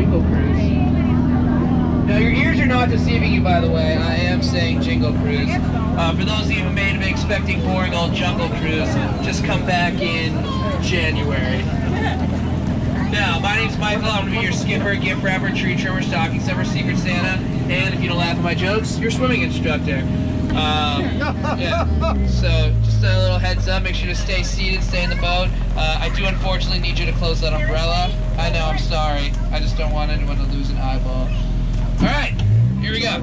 Jingle Cruise. Now, your ears are not deceiving you, by the way. I am saying Jingle Cruise. For those of you who may have been expecting boring old Jungle Cruise, just come back in January. Now, my name's Michael. I'm going to be your skipper, gift wrapper, tree trimmer, stocking stuffer, secret Santa, and if you don't laugh at my jokes, your swimming instructor. Yeah. So, just a little heads up, make sure to stay seated, stay in the boat. I do unfortunately need you to close that umbrella. I know, I'm sorry. I just don't want anyone to lose an eyeball. Alright, here we go.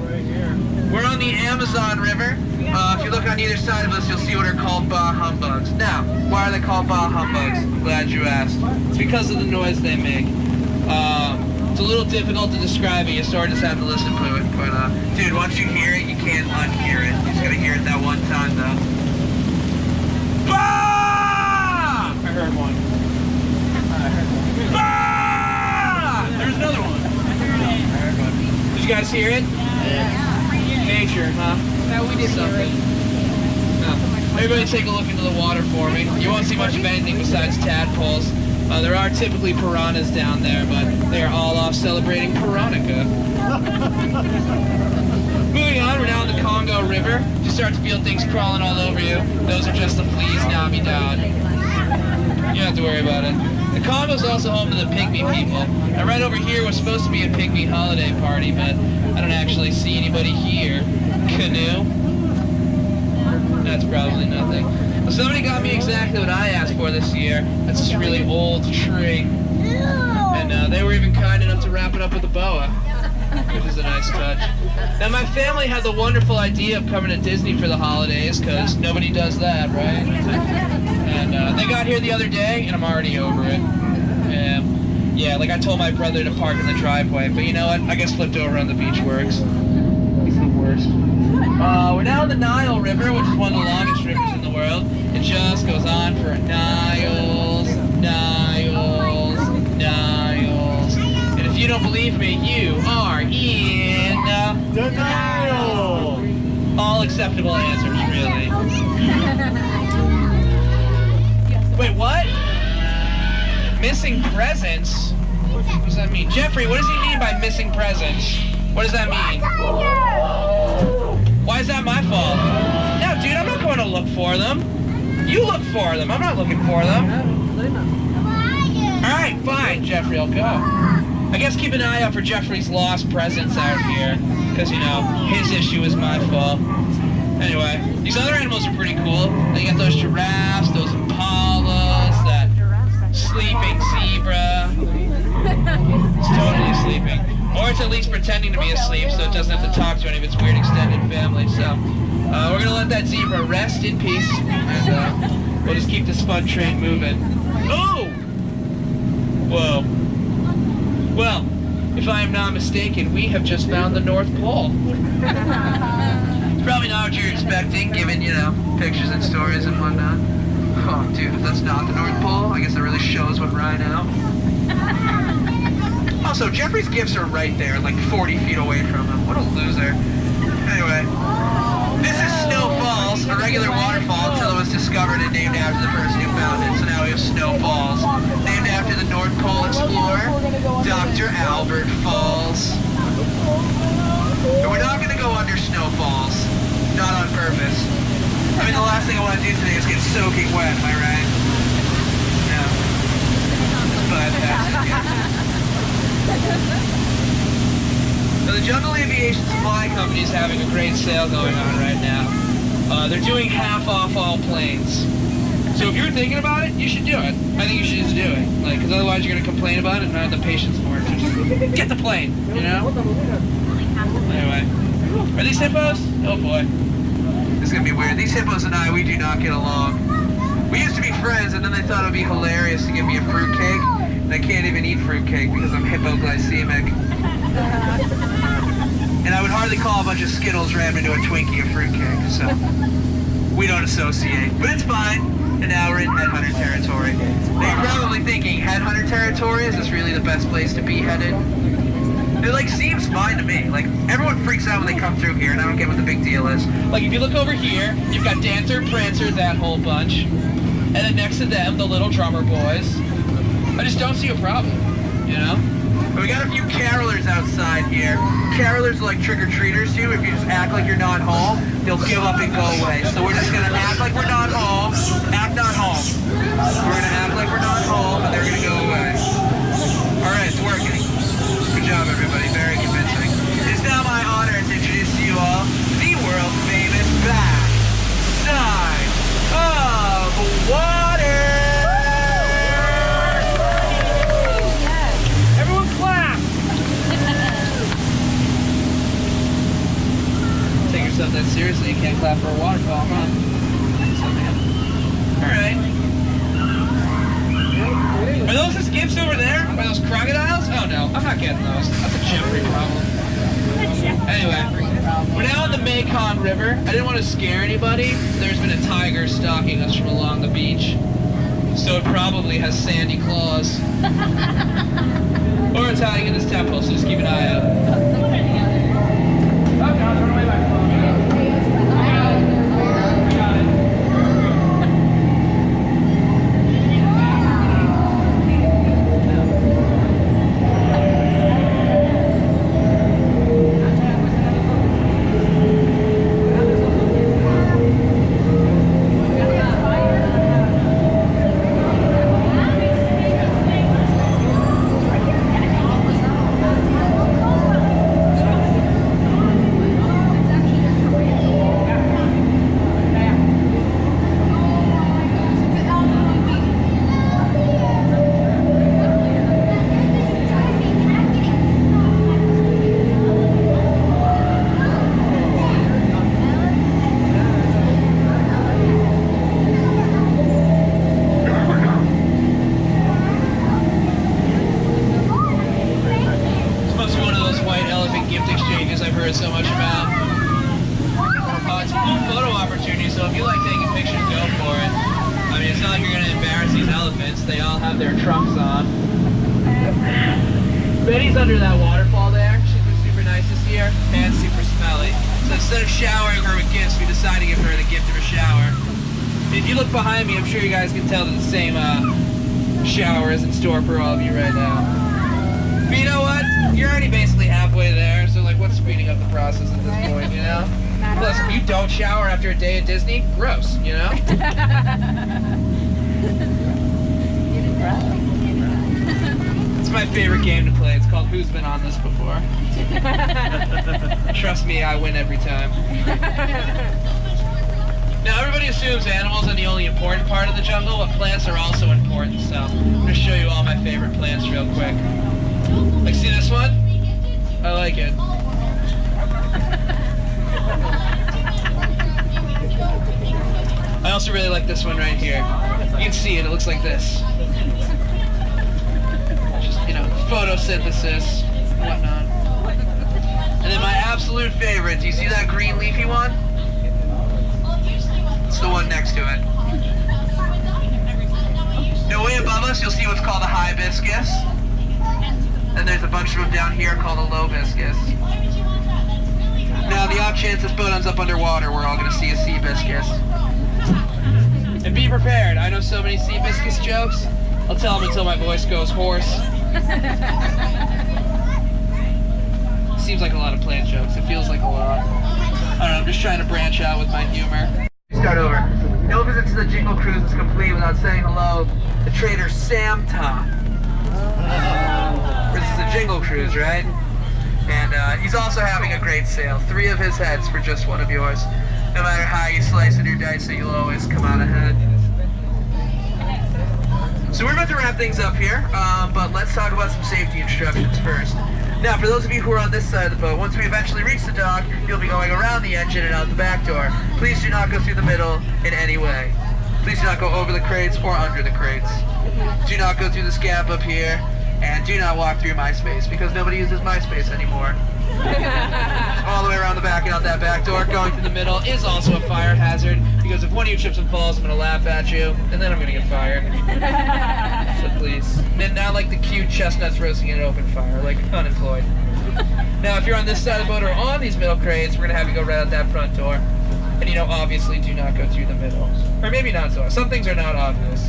We're on the Amazon River. If you look on either side of us, you'll see what are called bah humbugs. Now, why are they called bah humbugs? Glad you asked. It's because of the noise they make. It's a little difficult to describe it, you sort of just have to listen to it. But, dude, once you hear it, you can't unhear it. You just gotta hear it that one time, though. Bah! I heard one. Bah! There's another one. I heard one. Did you guys hear it? Yeah. Nature, huh? No, we didn't hear it. No. Everybody take a look into the water for me. You won't see much of anything besides tadpoles. There are typically piranhas down there, but they are all off celebrating Piranha. Moving on, we're now in the Congo River. You start to feel things crawling all over you. Those are just the fleas now be down. You don't have to worry about it. The Congo is also home to the Pygmy people. Now right over here was supposed to be a Pygmy holiday party, but I don't actually see anybody here. Canoe? That's probably nothing. Well, somebody got me exactly what I asked for this year. That's this really old tree. And they were even kind enough to wrap it up with a boa, which is a nice touch. Now, my family had the wonderful idea of coming to Disney for the holidays, because nobody does that, right? And they got here the other day, and I'm already over it. Yeah, like I told my brother to park in the driveway, but you know what? I guess flipped over on the beach works. It's the worst. We're now in the Nile River, which is one of the longest rivers in the world. It just goes on for Niles, Niles, Niles. And if you don't believe me, you are in denial. All acceptable answers, really. Wait, what? Missing presents? What does that mean? Jeffrey, what does he mean by missing presents? What does that mean? Why is that my fault? No, dude, I'm not going to look for them. You look for them. I'm not looking for them. Alright, fine, Jeffrey, I'll go. I guess keep an eye out for Jeffrey's lost presents out here. Because, you know, his issue is my fault. Anyway, these other animals are pretty cool. They got those giraffes, those impalas, that sleeping zebra. It's totally sleeping. Or it's at least pretending to be asleep so it doesn't have to talk to any of its weird extended family. So, we're going to let that zebra rest in peace, and we'll just keep this fun train moving. Oh! Whoa. Well, if I am not mistaken, we have just found the North Pole. It's probably not what you're expecting, given, you know, pictures and stories and whatnot. Oh, dude, if that's not the North Pole, I guess that really shows what Rhino. Also, Jeffrey's gifts are right there, like 40 feet away from him. What a loser. Anyway, this is Snow Falls, a regular waterfall until it was discovered and named after the person who found it. So now we have Snow Falls, named after the North Pole explorer, Dr. Albert Falls. But we're not going to go under Snow Falls, not on purpose. I mean, the last thing I want to do today is get soaking wet, am I right? No. But now, the Jungle Aviation Supply Company is having a great sale going on right now. They're doing half off all planes. So if you're thinking about it, you should do it. I think you should just do it. Like, because otherwise you're going to complain about it and not have the patience for it. So just get the plane, you know? Anyway. Are these hippos? Oh boy. This is going to be weird. These hippos and I, we do not get along. We used to be friends, and then they thought it would be hilarious to give me a fruitcake. And I can't even eat fruitcake because I'm hypoglycemic. And I would hardly call a bunch of Skittles rammed into a Twinkie a fruitcake, so we don't associate. But it's fine, and now we're in headhunter territory. Now you're probably thinking, headhunter territory? Is this really the best place to be headed? It, like, seems fine to me. Like, everyone freaks out when they come through here, and I don't get what the big deal is. Like, if you look over here, you've got Dancer, Prancer, that whole bunch. And then next to them, the little drummer boys. I just don't see a problem, you know? But we got a few get here. Carolers are like trick-or-treaters to you. If you just act like you're not home, they'll give up and go away. So we're just gonna act like we're not home, act not home. We're gonna act like we're not home, and they're gonna go away. Alright, it's working. Good job, everybody. Very convincing. It's now my honor to introduce to you all the world-famous backside of water. Everyone clap. Take yourself that seriously. You can't clap for a waterfall, huh? Alright. Are those the skips over there? Are those crocodiles? Oh no, I'm not getting those. That's a Jeffrey problem. Anyway, we're now on the Mekong River. I didn't want to scare anybody. There's been a tiger stalking us from along the beach. So it probably has sandy claws. Or it's hiding in this temple, so just keep an eye out. Oh God, run away back. So much about. It's a cool photo opportunity, so if you like taking pictures, go for it. I mean, it's not like you're going to embarrass these elephants. They all have their trunks on. Betty's under that waterfall there. She's been super nice this year and super smelly. So instead of showering her with gifts, we decided to give her the gift of a shower. If you look behind me, I'm sure you guys can tell that the same shower is in store for all of you right now. But you know what? You're already basically halfway there, so like what's speeding up the process at this point, you know? Plus, if you don't shower after a day at Disney, gross, you know? It's my favorite game to play. It's called Who's Been On This Before? Trust me, I win every time. Now, everybody assumes animals are the only important part of the jungle, but plants are also important, so I'm going to show you all my favorite plants real quick. Like, see this one? I like it. I also really like this one right here. You can see it, it looks like this. Just, you know, photosynthesis, whatnot. And then my absolute favorite, do you see that green leafy one? It's the one next to it. Now way above us, you'll see what's called a hibiscus. And there's a bunch of them down here called a lobiscus. Now, the odd chance this boat ends up underwater, we're all going to see a seabiscus. And be prepared. I know so many seabiscus jokes. I'll tell them until my voice goes hoarse. Seems like a lot of plant jokes. It feels like a lot. I don't know, I'm just trying to branch out with my humor. Start over. No visit to the Jingle cruise is complete without saying hello to Trader Sam Tom. This is a Jingle cruise, right? And he's also having a great sale. 3 of his heads for just 1 of yours. No matter how you slice and dice it, you'll always come out ahead. So we're about to wrap things up here, but let's talk about some safety instructions first. Now, for those of you who are on this side of the boat, once we eventually reach the dock, you'll be going around the engine and out the back door. Please do not go through the middle in any way. Please do not go over the crates or under the crates. Do not go through this gap up here. And do not walk through MySpace, because nobody uses MySpace anymore. All the way around the back and out that back door. Going through the middle is also a fire hazard, because if one of you trips and falls, I'm going to laugh at you, and then I'm going to get fired. So please. And not like the cute chestnuts roasting in an open fire, like unemployed. Now, if you're on this side of the boat or on these middle crates, we're going to have you go right out that front door. And, you know, obviously do not go through the middle. Or maybe not so. Some things are not obvious.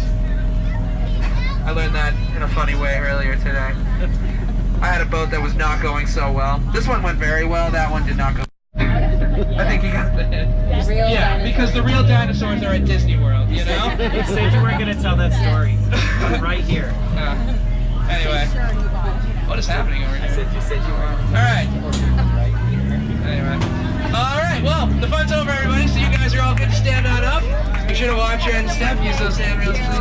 I learned that in a funny way earlier today. I had a boat that was not going so well. This one went very well, that one did not go. I think he got the hint. Yeah, because the real dinosaurs are at Disney World, you know? You said you weren't going to tell that story. Right here. Anyway, what is happening over here? You said you weren't. Alright. Anyway. Alright, well, the fun's over, everybody, so you guys are all good to stand on up. Be sure to watch your end step, use those handrails, please.